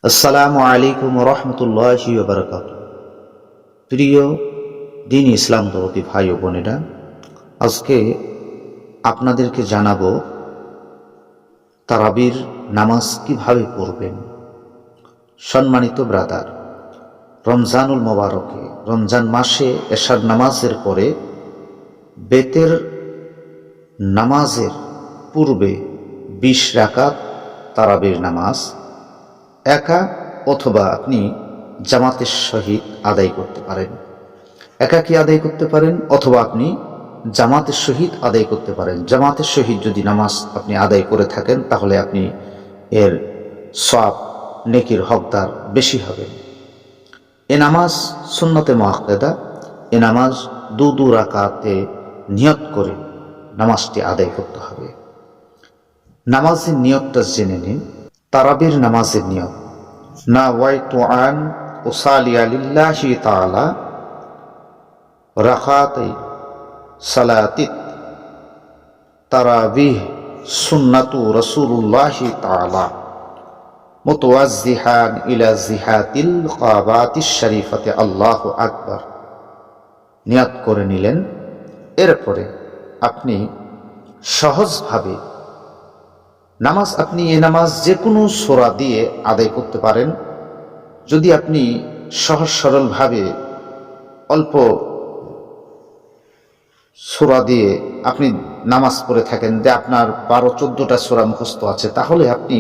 আসসালামু আলাইকুম রহমতুল্লাহি ওয়া বারাকাতুহু। প্রিয় দিন ইসলাম দরদি ভাই ও বোনেরা, আজকে আপনাদেরকে জানাবো তারাবির নামাজ কিভাবে পড়বেন। সম্মানিত ব্রাদার, রমজানুল মোবারকে রমজান মাসে এশার নামাজের পরে বেতের নামাজের পূর্বে 20 রাকাত তারাবির নামাজ একা অথবা আপনি জামাতের সহিত আদায় করতে পারেন। একাকী আদায় করতে পারেন অথবা আপনি জামাতের সহিত আদায় করতে পারেন। জামাতের সহিত যদি নামাজ আপনি আদায় করে থাকেন তাহলে আপনি এর সওয়াব নেকির হকদার বেশি হবেন। এ নামাজ সুন্নতে মুআক্কাদা। এ নামাজ দু রাকাতে নিয়ত করে নামাজটি আদায় করতে হবে। নামাজের নিয়তটা জেনে নিন। তারাবির নামাজের নিয়ত: নাওয়াইতু আন উসালিয়া লিল্লাহি তাআলা রাকাতাই সালাতিত তারাবিহ সুন্নাতু রাসূলুল্লাহি তাআলা মুতাওয়াজ্জিহান ইলা জিহাতিল কাবাতিশ শরীফাতি আল্লাহু আকবার। নিয়ত করে নিলেন। এরপরে আপনি সহজভাবে নামাজ, আপনি এ নামাজ যে কোনো সূরা দিয়ে আদায় করতে পারেন। যদি আপনি সহজ সরলভাবে অল্প সূরা দিয়ে আপনি নামাজ পড়ে থাকেন, যে আপনার 12-14টা সূরা মুখস্থ আছে, তাহলে আপনি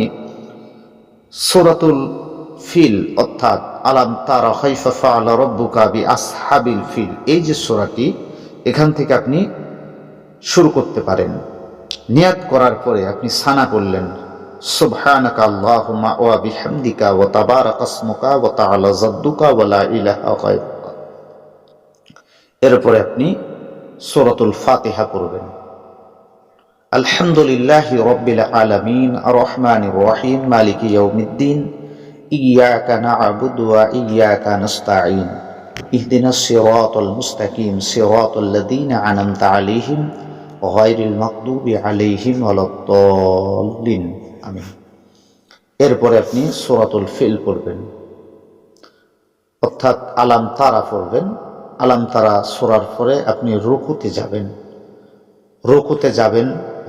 সূরাতুল ফিল অর্থাৎ আলাম তারা কাইফা ফাআলা রাব্বুকা বিআসহাবিল ফিল, এই যে সূরাটি, এখান থেকে আপনি শুরু করতে পারেন। নিয়াত করার পরে আপনি সানা করলেন, সুবহানাকা আল্লাহুম্মা ওয়া বিহামদিকা ওয়া তাবারাকা ইসমুকা ওয়া তাআলা জাদ্দুকা ওয়া লা ইলাহা গায়রুকা। এরপরে আপনি সূরাতুল ফাতিহা পড়বেন। আলহামদুলিল্লাহি রাব্বিল আলামিন আর রহমানির রহিম মালিকি ইয়াউমিদ্দিন ইয়্যাকা না'বুদু ওয়া ইয়্যাকা নাস্তাঈন ইহদিনাস সিরাতাল মুস্তাকিম সিরাতাল লাযীনা আন'আমতা আলাইহিম গায়রিল মাগদুবি আলাইহিম ওয়ালাদ-দাল্লিন। আমিন। এরপরে আপনি সূরাতুল ফিল পড়বেন, অর্থাৎ আলাম তারা পড়বেন। আলাম তারা সূরার পরে আপনি রুকুতে যাবেন।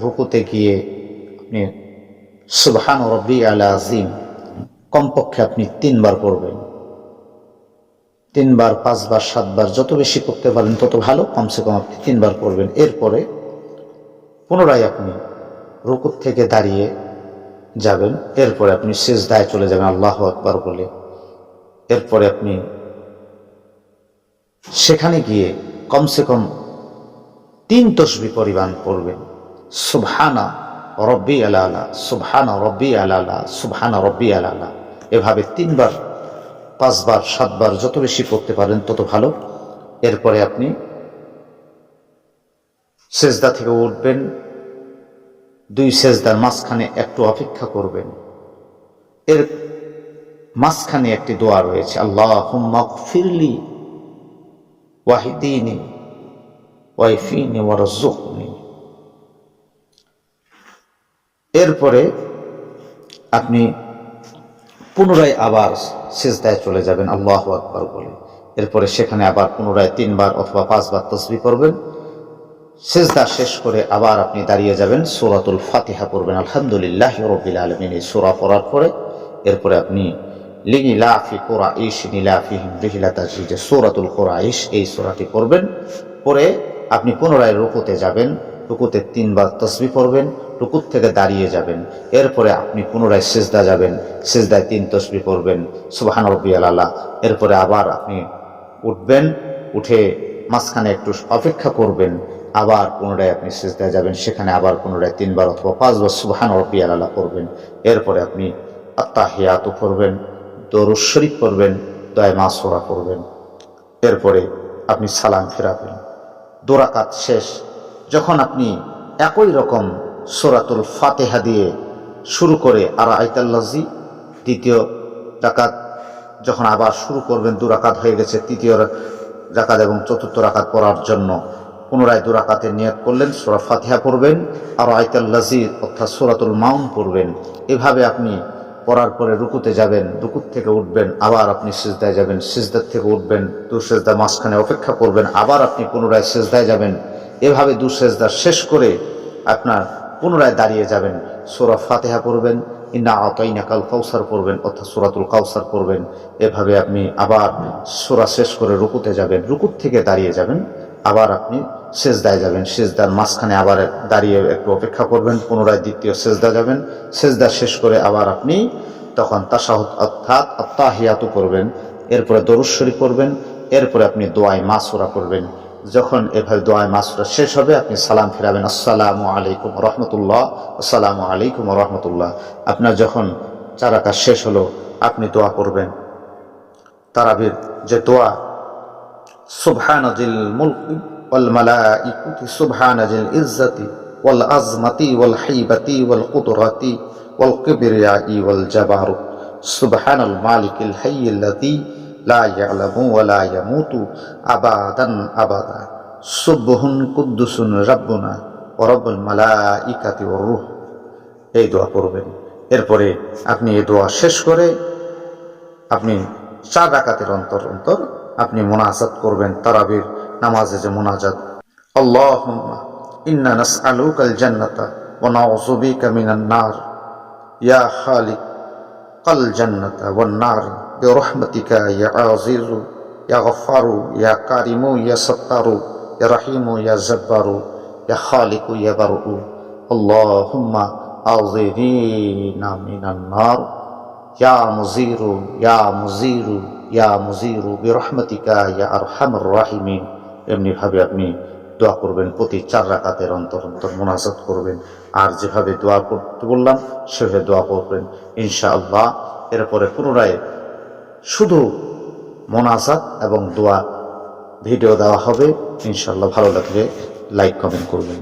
রুকুতে গিয়ে আপনি সুবহান রাব্বিয়াল আযীম কমপক্ষে আপনি 3 বার পড়বেন। 3 বার, 5 বার, 7 বার, যত বেশি করতে পারেন তত ভালো। কমসে কম আপনি 3 বার পড়বেন। এরপরে পুনরায় আপনি রুকু থেকে দাঁড়িয়ে যাবেন। এরপরে আপনি সিজদায় চলে যাবেন আল্লাহু আকবার বলে। এরপরে আপনি সেখানে গিয়ে কমসে কম 3 তাসবিহ পরিমাণ পড়বেন। সুবহানা রাব্বিয়াল আলা, সুবহানা রাব্বিয়াল আলা, সুবহানা রাব্বিয়াল আলা। এভাবে 3 বার, 5 বার, 7 বার, যত বেশি পড়তে পারেন তত ভালো। এরপরে আপনি সেজদা থেকে উঠবেন। 2 সেজদার মাঝখানে একটু অপেক্ষা করবেন। এর মাঝখানে একটি দোয়া রয়েছে, আল্লাহুম্মা গফিরলি ওয়াহদিনি ওয়াইফিনি ওয়ারযুকনি। এরপরে আপনি পুনরায় আবার সিজদায় চলে যাবেন আল্লাহু আকবার বলে। এরপরে সেখানে আবার পুনরায় 3 বার অথবা 5 বার তাসবিহ করবেন। সিজদা শেষ করে আবার আপনি দাঁড়িয়ে যাবেন, সূরাতুল ফাতিহা পড়বেন। আলহামদুলিল্লাহি রাব্বিল আলামিন এই সূরা পড়ার পরে এরপরে আপনি লিইলাফি কুরাইশ ইলাফিহিম রিহলাতাশ শিতা, সূরাতুল কুরাইশ এই সূরাটি পড়বেন। পরে আপনি পুনরায় রুকুতে যাবেন। রুকুতে 3 বার তাসবিহ পড়বেন। রুকু থেকে দাঁড়িয়ে যাবেন। এরপরে আপনি পুনরায় সিজদা যাবেন। সিজদায় 3 তাসবিহ পড়বেন, সুবহান রাব্বিয়াল আলা। এরপরে আবার আপনি উঠবেন। উঠে মাঝখানে একটু অপেক্ষা করবেন। আবার পুনরায় আপনি সিজদায় যাবেন। সেখানে আবার পুনরায় 3 বার অথবা 5 বার সুবহান রাব্বিয়াল আলা পড়বেন। এরপরে আপনি আত্তাহিয়াতু পড়বেন, দরুদ শরীফ পড়বেন, দোয়া মাসুরা পড়বেন। এরপরে আপনি সালাম ফিরাবেন। 2 রাকাত শেষ। যখন আপনি একই রকম সূরাতুল ফাতিহা দিয়ে শুরু করে আর আয়াতুল্লাজি, দ্বিতীয় রাকাত যখন আবার শুরু করবেন, 2 রাকাত হয়ে গেছে, তৃতীয় রাকাত এবং চতুর্থ রাকাত পড়ার জন্য পুনরায় 2 রাকাতের নিয়ত করলেন, সূরা ফাতিহা পড়বেন আর আয়াতুল্লাজি অর্থাৎ সূরাতুল মাউন পড়বেন। এভাবে আপনি পড়ার পরে রুকুতে যাবেন, রুকুত থেকে উঠবেন, আবার আপনি সিজদায় যাবেন, সিজদার থেকে উঠবেন, সিজদার মাঝখানে অপেক্ষা করবেন, আবার আপনি পুনরায় সিজদায় যাবেন। এভাবে সিজদা শেষ করে আপনার পুনরায় দাঁড়িয়ে যাবেন, সূরা ফাতিহা পড়বেন, ইন্না আতাইনাকাল কাউসার পড়বেন অর্থাৎ সূরাতুল কাউসার পড়বেন। এভাবে আপনি আবার সূরা শেষ করে রুকুতে যাবেন, রুকুত থেকে দাঁড়িয়ে যাবেন, আবার আপনি সিজদায় যাবেন, সিজদার মাঝখানে আবার দাঁড়িয়ে একটু অপেক্ষা করবেন, পুনরায় দ্বিতীয় সিজদা যাবেন, সিজদা শেষ করে আবার আপনি তখন তাশাহুদ অর্থাৎ আত্তাহিয়াতু করবেন, এরপরে দরুদ শরীফ পড়বেন, এরপরে আপনি দোয়ায়ে মাসুরা করবেন। যখন এভাবে দোয়ায়ে মাসুরা শেষ হবে আপনি সালাম ফিরাবেন, আসসালামু আলাইকুম রাহমাতুল্লাহ, আসসালামু আলাইকুম রাহমাতুল্লাহ। আপনার যখন 4 রাকাত শেষ হলো আপনি দোয়া করবেন তারাবির যে দোয়া, সুবহানাজিল মুলকি ওয়াল মালাইকাতি সুবহানাজিল ইজ্জাতি ওয়াল আজমাতি ওয়াল হাইবাতি ওয়াল কুদরাতি ওয়াল কিবরিয়াই ওয়াল জাবারুত, সুবহানাল মালিকিল হাইয়্যিল্লাযী লা ইয়ালামু ওয়া লা ইয়ামুতু আবাদান আবাদা, সুবহুন কুদ্দুসুন রাব্বুনা ওয়া রাব্বুল মালাইকাতি ওয়ার রূহ। এই দোয়া করবেন। এরপরে আপনি এই দোয়া শেষ করে আপনি 4 রাকাতের অন্তর অন্তর আপনি মুনাজাত করবেন। তারাবির নামাজে যে মুনাজাত, আল্লাহুম্মা ইন্না নাসআলুকাল জান্নাতা ওয়া নাউযু বিকা মিনান নার, ইয়া খালিকাল জান্নাতা ওয়ান নার বিরহমাতিকা ইয়া আজিজু ইয়া গফফারু ইয়া কারিমু ইয়া সাত্তারু ইয়া রাহিমু ইয়া জাব্বারু ইয়া খালিকু ইয়া বারউ, আল্লাহুম্মা আযিরনা মিনান নার ইয়া মুজিরু ইয়া মুজিরু ইয়া মুজিরু বিরহমাতিকা ইয়া আরহামার রাহিমিন। এমনি ভাবে আপনি দোয়া করবেন, প্রতি 4 রাকাতের অন্তর অন্তর মুনাজাত করবেন। আর যেভাবে দোয়া করতে বললাম সেভাবে দোয়া করবেন ইনশাআল্লাহ। এরপরে পুনরায় শুধু মুনাজাত এবং দোয়া ভিডিও দেওয়া হবে ইনশাআল্লাহ। ভালো লাগলে লাইক কমেন্ট করবেন।